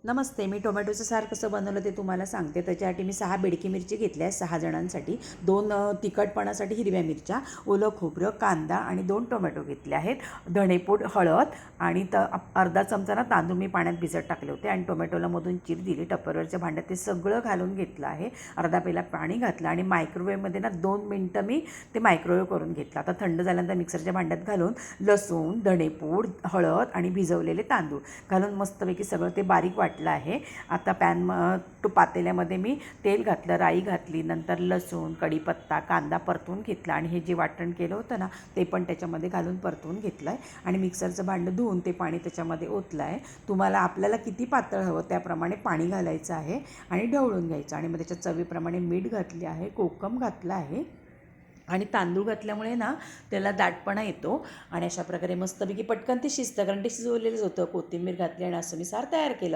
नमस्ते. मी टोमॅटोचं सार कसं बनवलं ते तुम्हाला सांगते. त्याच्यासाठी मी 6 बेडकी मिरची घेतल्या आहेत 6 जणांसाठी. 2 तिखटपणासाठी हिरव्या मिरच्या, ओलं खोबरं, कांदा आणि 2 टोमॅटो घेतले आहेत. धणेपूड, हळद आणि अर्धा चमचा ना तांदूळ मी पाण्यात भिजत टाकले होते आणि टोमॅटोला मधून चीर दिली. टप्परवरच्या भांड्यात ते सगळं घालून घेतलं आहे. अर्धा पेला पाणी घातलं आणि मायक्रोवेव्हमध्ये ना 2 मिनटं मी ते मायक्रोवेव्ह करून घेतलं. आता थंड झाल्यानंतर मिक्सरच्या भांड्यात घालून लसूण, धणेपूड, हळद आणि भिजवलेले तांदूळ घालून मस्तपैकी सगळं ते बारीक वाटलं आहे. आता पातेल्यामध्ये मी तेल घातलं, राई घातली, नंतर लसूण, कढीपत्ता, कांदा परतून घेतला आणि हे जे वाटण केलं होतं ना ते पण त्याच्यामध्ये घालून परतून घेतलं आहे आणि मिक्सरचं भांडं धुवून ते पाणी त्याच्यामध्ये ओतलं आहे. तुम्हाला आपल्याला किती पातळ हवं त्याप्रमाणे पाणी घालायचं आहे आणि ढवळून घ्यायचं आणि मग त्याच्या चवीप्रमाणे मीठ घातले आहे, कोकम घातलं आहे आणि तांदूळ घातल्यामुळे ना त्याला दाटपणा येतो आणि अशा प्रकारे मस्तपैकी पटकन ते शिजतं, कारण ते शिजवलेलंच होतं. कोथिंबीर घातली आणि असं मी सार तयार केलं.